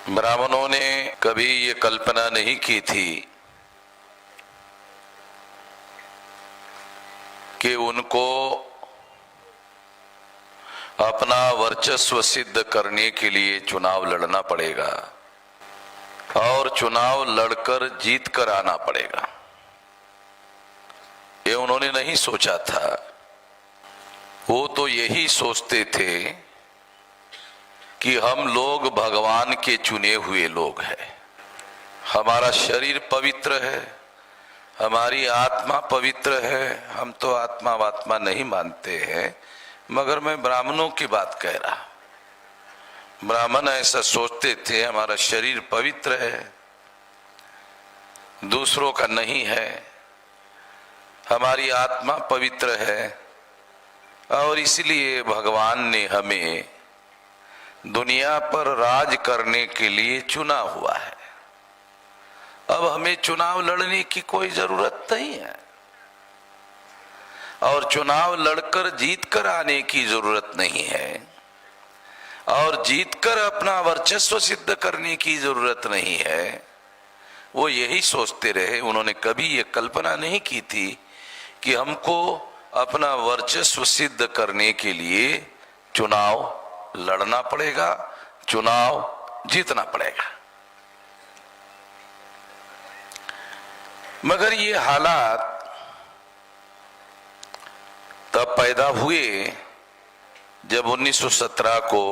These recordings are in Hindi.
ब्राह्मणों ने कभी ये कल्पना नहीं की थी कि उनको अपना वर्चस्व सिद्ध करने के लिए चुनाव लड़ना पड़ेगा और चुनाव लड़कर जीत कर आना पड़ेगा। ये उन्होंने नहीं सोचा था। वो तो यही सोचते थे कि हम लोग भगवान के चुने हुए लोग हैं, हमारा शरीर पवित्र है, हमारी आत्मा पवित्र है। हम तो आत्मा वात्मा नहीं मानते हैं, मगर मैं ब्राह्मणों की बात कह रहा। ब्राह्मण ऐसा सोचते थे, हमारा शरीर पवित्र है, दूसरों का नहीं है, हमारी आत्मा पवित्र है और इसलिए भगवान ने हमें दुनिया पर राज करने के लिए चुना हुआ है। अब हमें चुनाव लड़ने की कोई जरूरत नहीं है और चुनाव लड़कर जीत कर आने की जरूरत नहीं है और जीतकर अपना वर्चस्व सिद्ध करने की जरूरत नहीं है। वो यही सोचते रहे। उन्होंने कभी ये कल्पना नहीं की थी कि हमको अपना वर्चस्व सिद्ध करने के लिए चुनाव लड़ना पड़ेगा, चुनाव जीतना पड़ेगा। मगर ये हालात तब पैदा हुए जब 1917 को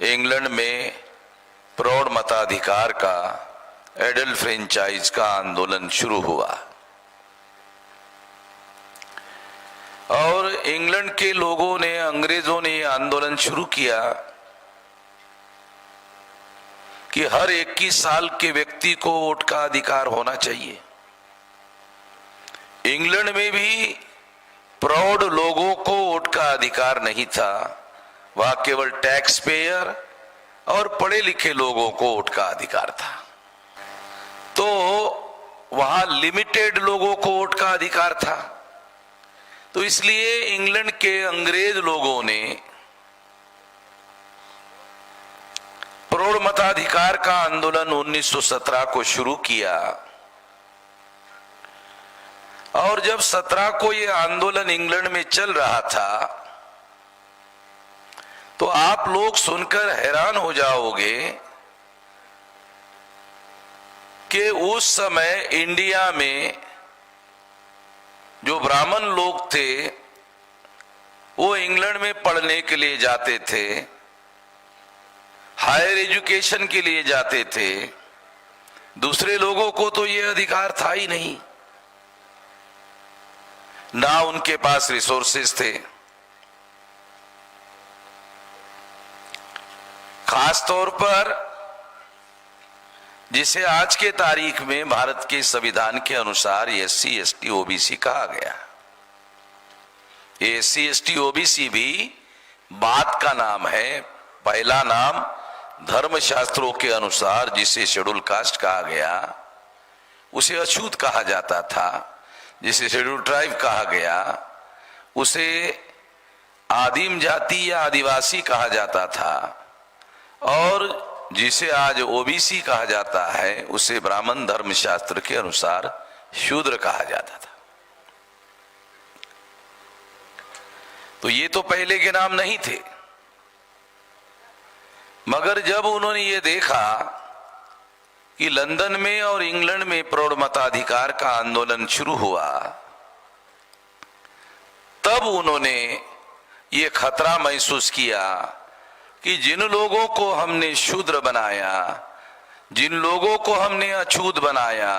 इंग्लैंड में प्रौढ़ मताधिकार का एडल्ट फ्रेंचाइज का आंदोलन शुरू हुआ और इंग्लैंड के लोगों ने, अंग्रेजों ने आंदोलन शुरू किया कि हर 21 साल के व्यक्ति को वोट का अधिकार होना चाहिए। इंग्लैंड में भी प्रौढ़ लोगों को वोट का अधिकार नहीं था, वहां केवल टैक्स पेयर और पढ़े लिखे लोगों को वोट का अधिकार था। तो वहां लिमिटेड लोगों को वोट का अधिकार था। तो इसलिए इंग्लैंड के अंग्रेज लोगों ने प्रौढ़ मताधिकार का आंदोलन 1917 को शुरू किया और जब 17 को यह आंदोलन इंग्लैंड में चल रहा था तो आप लोग सुनकर हैरान हो जाओगे कि उस समय इंडिया में जो ब्राह्मण लोग थे वो इंग्लैंड में पढ़ने के लिए जाते थे, हायर एजुकेशन के लिए जाते थे। दूसरे लोगों को तो ये अधिकार था ही नहीं, ना उनके पास रिसोर्सेस थे। खास तौर पर जिसे आज के तारीख में भारत के संविधान के अनुसार SC ST OBC कहा गया। SC ST OBC भी बात का नाम है। पहला नाम धर्मशास्त्रों के अनुसार जिसे शेड्यूल कास्ट कहा गया उसे अछूत कहा जाता था, जिसे शेड्यूल ट्राइब कहा गया उसे आदिम जाति या आदिवासी कहा जाता था और जिसे आज OBC कहा जाता है उसे ब्राह्मण धर्मशास्त्र के अनुसार शूद्र कहा जाता था। तो ये तो पहले के नाम नहीं थे, मगर जब उन्होंने ये देखा कि लंदन में और इंग्लैंड में प्रौढ़ मताधिकार का आंदोलन शुरू हुआ, तब उन्होंने ये खतरा महसूस किया कि जिन लोगों को हमने शूद्र बनाया, जिन लोगों को हमने अछूत बनाया,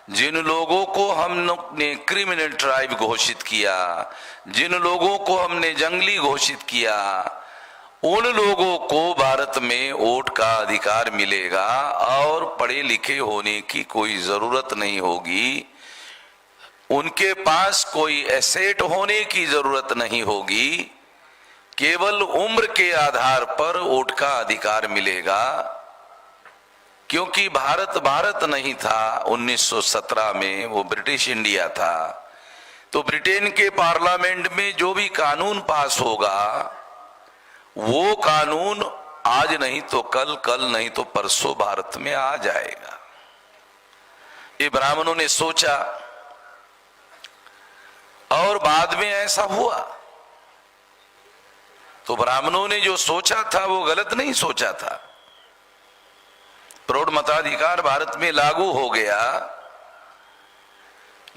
जिन लोगों को हमने क्रिमिनल ट्राइब घोषित किया, जिन लोगों को हमने जंगली घोषित किया, उन लोगों को भारत में वोट का अधिकार मिलेगा और पढ़े लिखे होने की कोई जरूरत नहीं होगी, उनके पास कोई एसेट होने की जरूरत नहीं होगी, केवल उम्र के आधार पर वोट का अधिकार मिलेगा। क्योंकि भारत नहीं था 1917 में, वो ब्रिटिश इंडिया था। तो ब्रिटेन के पार्लियामेंट में जो भी कानून पास होगा वो कानून आज नहीं तो कल, कल नहीं तो परसों भारत में आ जाएगा। ये ब्राह्मणों ने सोचा और बाद में ऐसा हुआ। तो ब्राह्मणों ने जो सोचा था वो गलत नहीं सोचा था। प्रौढ़ मताधिकार भारत में लागू हो गया।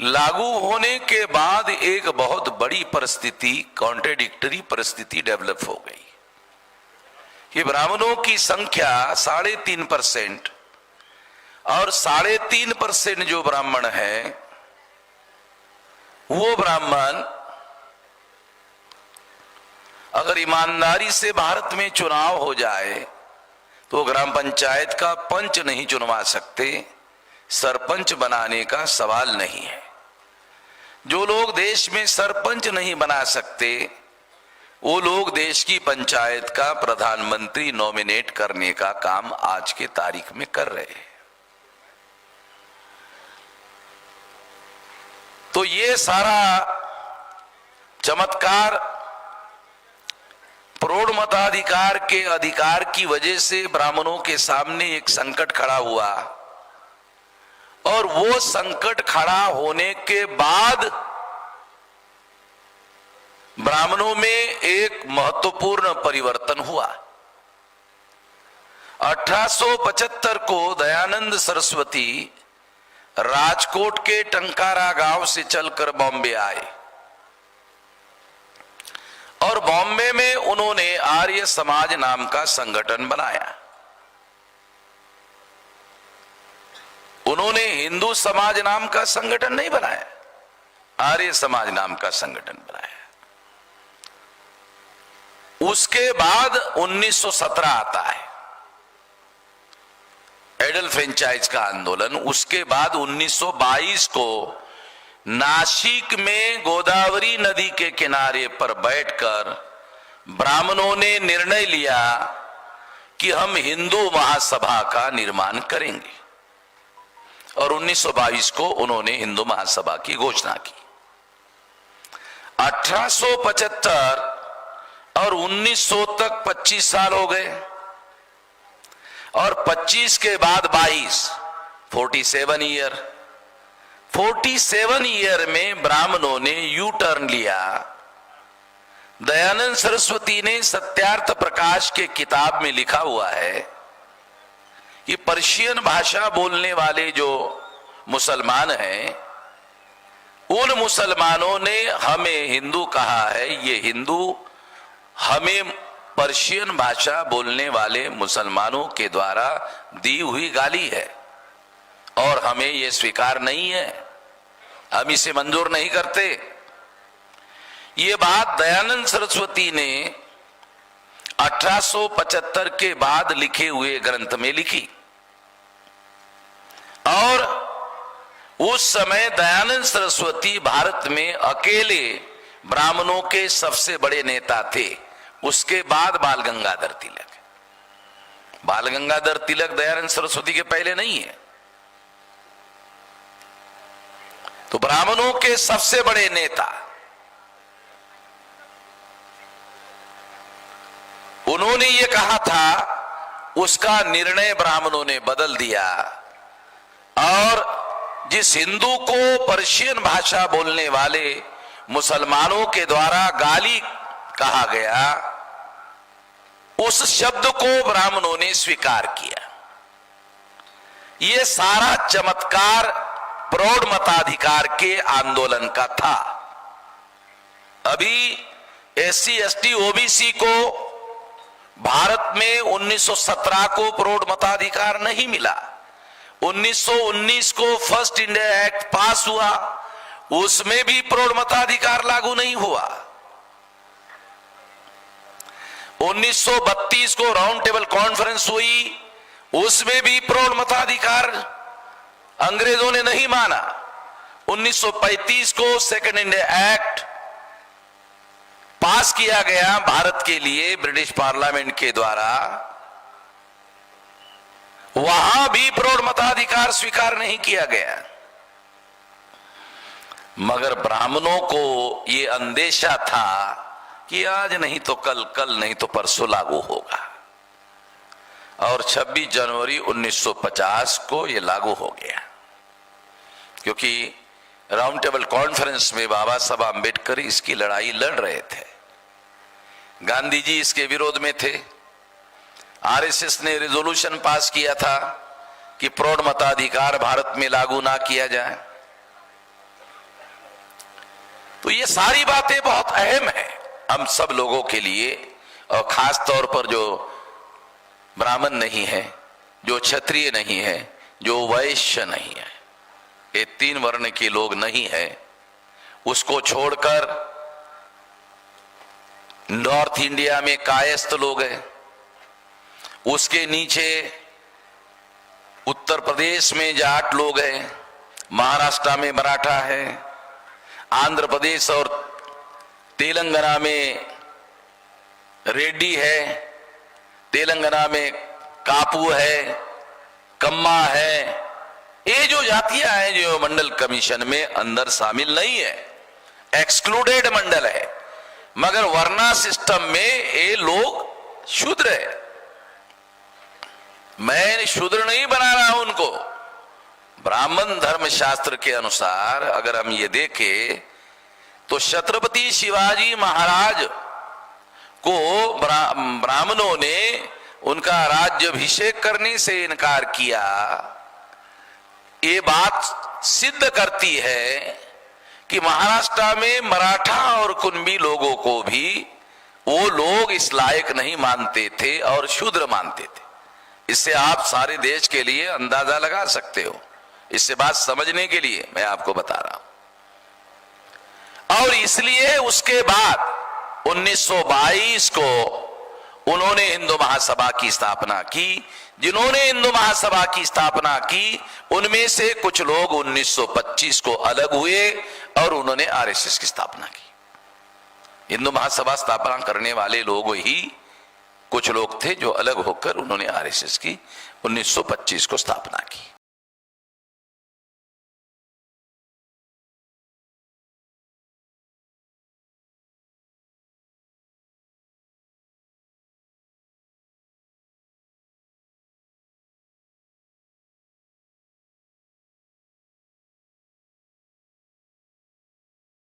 लागू होने के बाद एक बहुत बड़ी परिस्थिति, कॉन्ट्रेडिक्टरी परिस्थिति डेवलप हो गई कि ब्राह्मणों की संख्या 3.5% और 3.5% जो ब्राह्मण है वो ब्राह्मण अगर ईमानदारी से भारत में चुनाव हो जाए तो ग्राम पंचायत का पंच नहीं चुनवा सकते, सरपंच बनाने का सवाल नहीं है। जो लोग देश में सरपंच नहीं बना सकते वो लोग देश की पंचायत का प्रधानमंत्री नॉमिनेट करने का काम आज के तारीख में कर रहे हैं। तो ये सारा चमत्कार प्रौढ़ मताधिकार के अधिकार की वजह से ब्राह्मणों के सामने एक संकट खड़ा हुआ और वो संकट खड़ा होने के बाद ब्राह्मणों में एक महत्वपूर्ण परिवर्तन हुआ। 1875 को दयानंद सरस्वती राजकोट के टंकारा गांव से चलकर बॉम्बे आए और बॉम्बे में उन्होंने आर्य समाज नाम का संगठन बनाया। उन्होंने हिंदू समाज नाम का संगठन नहीं बनाया, आर्य समाज नाम का संगठन बनाया। उसके बाद 1917 आता है, एडल फ्रेंचाइज का आंदोलन। उसके बाद 1922 को नासिक में गोदावरी नदी के किनारे पर बैठकर ब्राह्मणों ने निर्णय लिया कि हम हिंदू महासभा का निर्माण करेंगे और 1922 को उन्होंने हिंदू महासभा की घोषणा की। 1875 और 1900 तक 25 साल हो गए और 25 के बाद 22, 47 ईयर। 47 ईयर में ब्राह्मणों ने यू टर्न लिया। दयानंद सरस्वती ने सत्यार्थ प्रकाश के किताब में लिखा हुआ है कि पर्शियन भाषा बोलने वाले जो मुसलमान हैं उन मुसलमानों ने हमें हिंदू कहा है। ये हिंदू हमें पर्शियन भाषा बोलने वाले मुसलमानों के द्वारा दी हुई गाली है और हमें यह स्वीकार नहीं है, हम इसे मंजूर नहीं करते। ये बात दयानंद सरस्वती ने 1875 के बाद लिखे हुए ग्रंथ में लिखी और उस समय दयानंद सरस्वती भारत में अकेले ब्राह्मणों के सबसे बड़े नेता थे। उसके बाद बाल गंगाधर तिलक। बाल गंगाधर तिलक दयानंद सरस्वती के पहले नहीं है। तो ब्राह्मणों के सबसे बड़े नेता, उन्होंने ये कहा था, उसका निर्णय ब्राह्मणों ने बदल दिया और जिस हिंदू को पर्शियन भाषा बोलने वाले मुसलमानों के द्वारा गाली कहा गया उस शब्द को ब्राह्मणों ने स्वीकार किया। यह सारा चमत्कार प्रौढ़ मताधिकार के आंदोलन का था। अभी एससी एसटी ओबीसी को भारत में 1917 को प्रौढ़ मताधिकार नहीं मिला। 1919 को फर्स्ट इंडिया एक्ट पास हुआ, उसमें भी प्रौढ़ मताधिकार लागू नहीं हुआ। 1932 को राउंड टेबल कॉन्फ्रेंस हुई, उसमें भी प्रौढ़ मताधिकार अंग्रेजों ने नहीं माना। 1935 को सेकंड इंडिया एक्ट पास किया गया भारत के लिए ब्रिटिश पार्लियामेंट के द्वारा, वहां भी प्रौढ़ मताधिकार स्वीकार नहीं किया गया। मगर ब्राह्मणों को यह अंदेशा था कि आज नहीं तो कल, कल नहीं तो परसों लागू होगा। और 26 जनवरी 1950 को ये लागू हो गया, क्योंकि राउंड टेबल कॉन्फ्रेंस में बाबा साहब आम्बेडकर इसकी लड़ाई लड़ रहे थे। गांधी जी इसके विरोध में थे। आरएसएस ने रेजोल्यूशन पास किया था कि प्रौढ़ मताधिकार भारत में लागू ना किया जाए। तो ये सारी बातें बहुत अहम है हम सब लोगों के लिए, और खास तौर पर जो ब्राह्मण नहीं है, जो क्षत्रिय नहीं है, जो वैश्य नहीं है, ये 3 वर्ण के लोग नहीं है, उसको छोड़कर नॉर्थ इंडिया में कायस्थ लोग हैं, उसके नीचे उत्तर प्रदेश में जाट लोग हैं, महाराष्ट्र में मराठा है, आंध्र प्रदेश और तेलंगाना में रेड्डी है, तेलंगाना में कापू है, कम्मा है। ये जो जातियां हैं जो मंडल कमीशन में अंदर शामिल नहीं है, एक्सक्लूडेड मंडल है, मगर वर्णा सिस्टम में ये लोग शूद्र है। मैं शूद्र नहीं बना रहा हूं उनको। ब्राह्मण धर्म शास्त्र के अनुसार अगर हम ये देखें तो छत्रपति शिवाजी महाराज को ब्राह्मणों ने उनका राज्याभिषेक करने से इनकार किया। ये बात सिद्ध करती है कि महाराष्ट्र में मराठा और कुणबी लोगों को भी वो लोग इस लायक नहीं मानते थे और शूद्र मानते थे। इससे आप सारे देश के लिए अंदाजा लगा सकते हो। इससे बात समझने के लिए मैं आपको बता रहा हूं। और इसलिए उसके बाद 1922 को उन्होंने हिंदू महासभा की स्थापना की। जिन्होंने हिंदू महासभा की स्थापना की उनमें से कुछ लोग 1925 को अलग हुए और उन्होंने आरएसएस की स्थापना की। हिंदू महासभा स्थापना करने वाले लोग ही कुछ लोग थे जो अलग होकर उन्होंने आरएसएस की 1925 को स्थापना की।